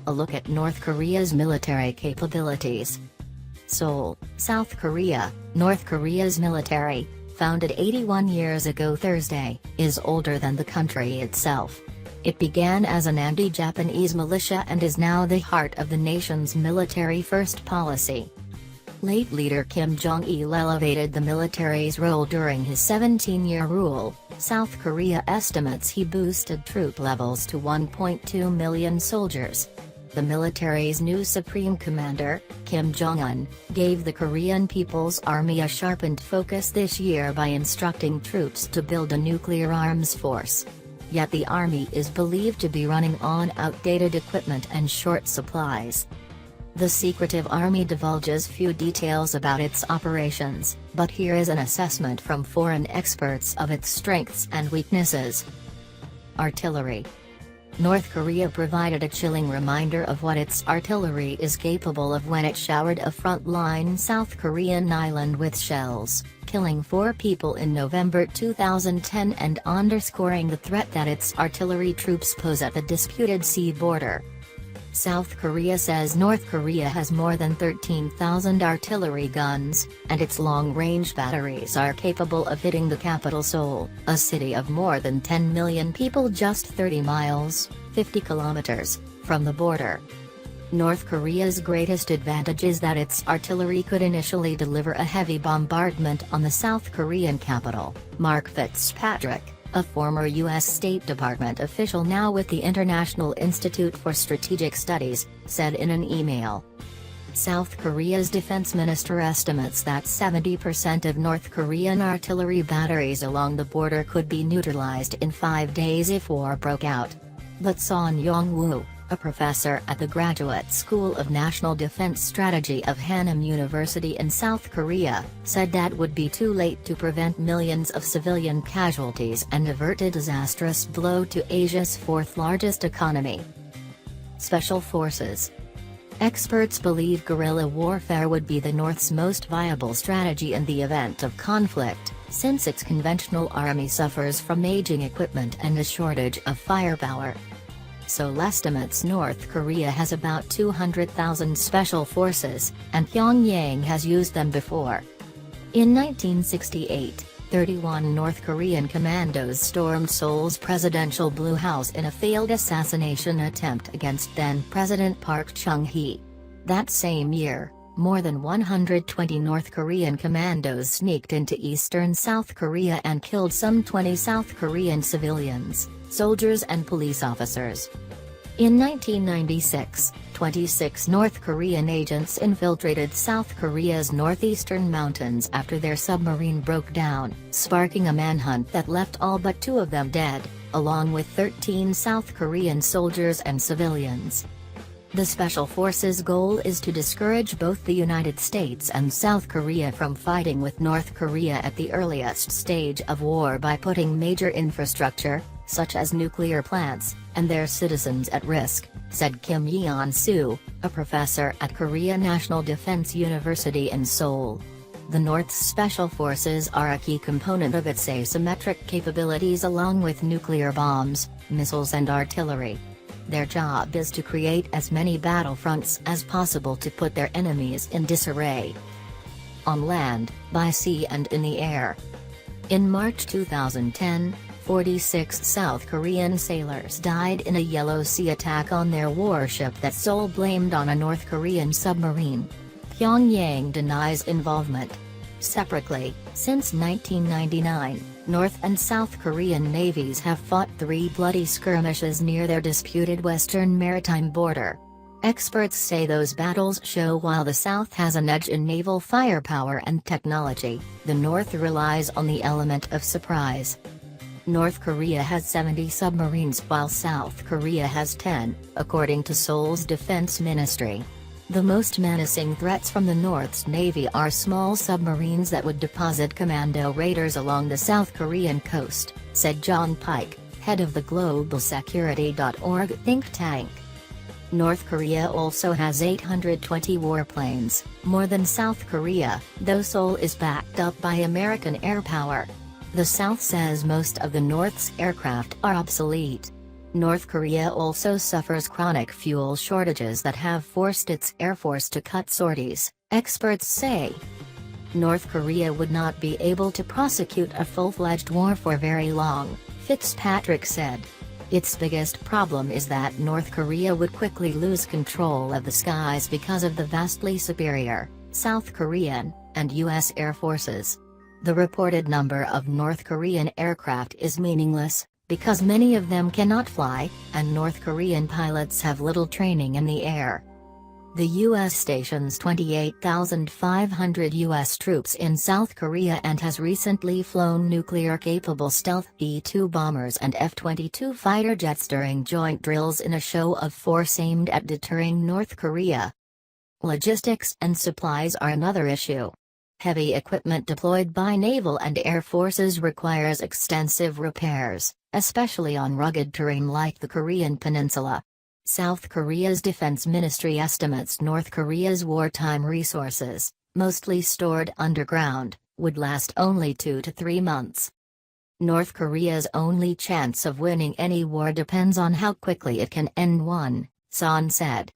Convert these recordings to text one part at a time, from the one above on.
a look at North Korea's military capabilities. Seoul, South Korea. North Korea's military, founded 81 years ago Thursday, is older than the country itself. It began as an anti-Japanese militia and is now the heart of the nation's military-first policy. Late leader Kim Jong-il elevated the military's role during his 17-year rule. South Korea estimates he boosted troop levels to 1.2 million soldiers. The military's new supreme commander, Kim Jong-un, gave the Korean People's Army a sharpened focus this year by instructing troops to build a nuclear arms force. Yet the army is believed to be running on outdated equipment and short supplies. The secretive army divulges few details about its operations, but here is an assessment from foreign experts of its strengths and weaknesses. Artillery. North Korea provided a chilling reminder of what its artillery is capable of when it showered a front-line South Korean island with shells, killing 4 people in November 2010 and underscoring the threat that its artillery troops pose at the disputed sea border. South Korea says North Korea has more than 13,000 artillery guns, and its long-range batteries are capable of hitting the capital Seoul, a city of more than 10 million people just 30 miles, 50 kilometers, from the border. North Korea's greatest advantage is that its artillery could initially deliver a heavy bombardment on the South Korean capital. Mark Fitzpatrick, a former U.S. State Department official now with the International Institute for Strategic Studies, said in an email. South Korea's defense minister estimates that 70% of North Korean artillery batteries along the border could be neutralized in 5 days if war broke out. But Son Young-woo, a professor at the Graduate School of National Defense Strategy of Hanam University in South Korea, said that would be too late to prevent millions of civilian casualties and avert a disastrous blow to Asia's fourth-largest economy. Special Forces. Experts believe guerrilla warfare would be the North's most viable strategy in the event of conflict, since its conventional army suffers from aging equipment and a shortage of firepower. Seoul estimates North Korea has about 200,000 special forces, and Pyongyang has used them before. In 1968, 31 North Korean commandos stormed Seoul's presidential Blue House in a failed assassination attempt against then-President Park Chung-hee. That same year, more than 120 North Korean commandos sneaked into eastern South Korea and killed some 20 South Korean civilians, soldiers and police officers. In 1996, 26 North Korean agents infiltrated South Korea's northeastern mountains after their submarine broke down, sparking a manhunt that left all but 2 of them dead, along with 13 South Korean soldiers and civilians. The Special Forces' goal is to discourage both the United States and South Korea from fighting with North Korea at the earliest stage of war by putting major infrastructure, such as nuclear plants, and their citizens at risk, said Kim Yeon-soo, a professor at Korea National Defense University in Seoul. The North's special forces are a key component of its asymmetric capabilities along with nuclear bombs, missiles and artillery. Their job is to create as many battlefronts as possible to put their enemies in disarray. On land, by sea and in the air. In March 2010, 46 South Korean sailors died in a Yellow Sea attack on their warship that Seoul blamed on a North Korean submarine. Pyongyang denies involvement. Separately, since 1999, North and South Korean navies have fought 3 bloody skirmishes near their disputed western maritime border. Experts say those battles show while the South has an edge in naval firepower and technology, the North relies on the element of surprise. North Korea has 70 submarines while South Korea has 10, according to Seoul's defense ministry. The most menacing threats from the North's Navy are small submarines that would deposit commando raiders along the South Korean coast, said John Pike, head of the globalsecurity.org think tank. North Korea also has 820 warplanes, more than South Korea, though Seoul is backed up by American air power. The South says most of the North's aircraft are obsolete. North Korea also suffers chronic fuel shortages that have forced its air force to cut sorties, experts say. North Korea would not be able to prosecute a full-fledged war for very long, Fitzpatrick said. Its biggest problem is that North Korea would quickly lose control of the skies because of the vastly superior South Korean and U.S. air forces. The reported number of North Korean aircraft is meaningless, because many of them cannot fly, and North Korean pilots have little training in the air. The U.S. stations 28,500 U.S. troops in South Korea and has recently flown nuclear-capable stealth E-2 bombers and F-22 fighter jets during joint drills in a show of force aimed at deterring North Korea. Logistics and supplies are another issue. Heavy equipment deployed by naval and air forces requires extensive repairs, especially on rugged terrain like the Korean peninsula. South Korea's defense ministry estimates North Korea's wartime resources, mostly stored underground, would last only 2 to 3 months. North Korea's only chance of winning any war depends on how quickly it can end one, Son said.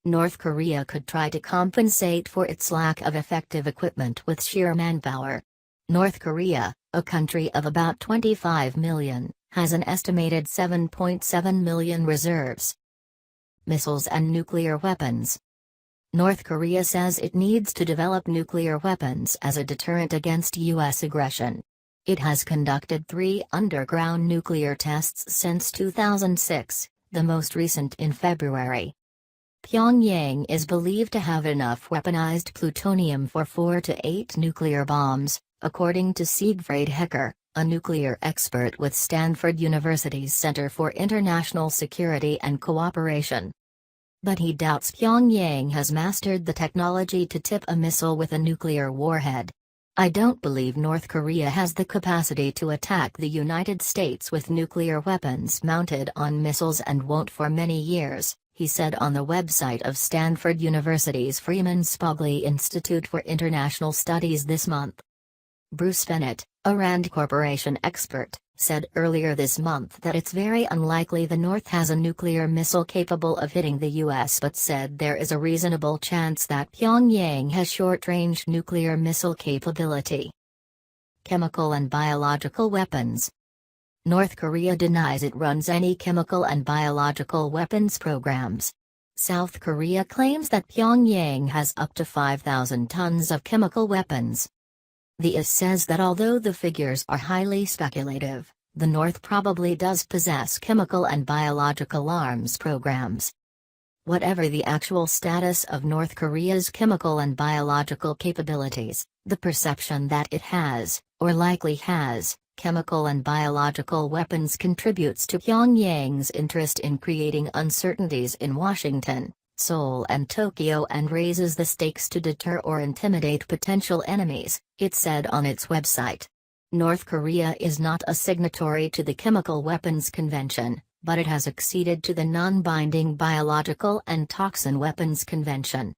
North Korea could try to compensate for its lack of effective equipment with sheer manpower. North Korea, a country of about 25 million, has an estimated 7.7 million reserves. Missiles and nuclear weapons. North Korea says it needs to develop nuclear weapons as a deterrent against U.S. aggression. It has conducted 3 underground nuclear tests since 2006, the most recent in February. Pyongyang is believed to have enough weaponized plutonium for 4 to 8 nuclear bombs, according to Siegfried Hecker, a nuclear expert with Stanford University's Center for International Security and Cooperation. But he doubts Pyongyang has mastered the technology to tip a missile with a nuclear warhead. "I don't believe North Korea has the capacity to attack the United States with nuclear weapons mounted on missiles and won't for many years," he said on the website of Stanford University's Freeman Spogli Institute for International Studies this month. Bruce Bennett, a Rand Corporation expert, said earlier this month that it's very unlikely the North has a nuclear missile capable of hitting the U.S., but said there is a reasonable chance that Pyongyang has short-range nuclear missile capability. Chemical and biological weapons. North Korea denies it runs any chemical and biological weapons programs. South Korea claims that Pyongyang has up to 5,000 tons of chemical weapons. The IS says that although the figures are highly speculative, the North probably does possess chemical and biological arms programs. Whatever the actual status of North Korea's chemical and biological capabilities, the perception that it has, or likely has, chemical and biological weapons contributes to Pyongyang's interest in creating uncertainties in Washington, Seoul and Tokyo and raises the stakes to deter or intimidate potential enemies, it said on its website. North Korea is not a signatory to the Chemical Weapons Convention, but it has acceded to the non-binding Biological and Toxin Weapons Convention.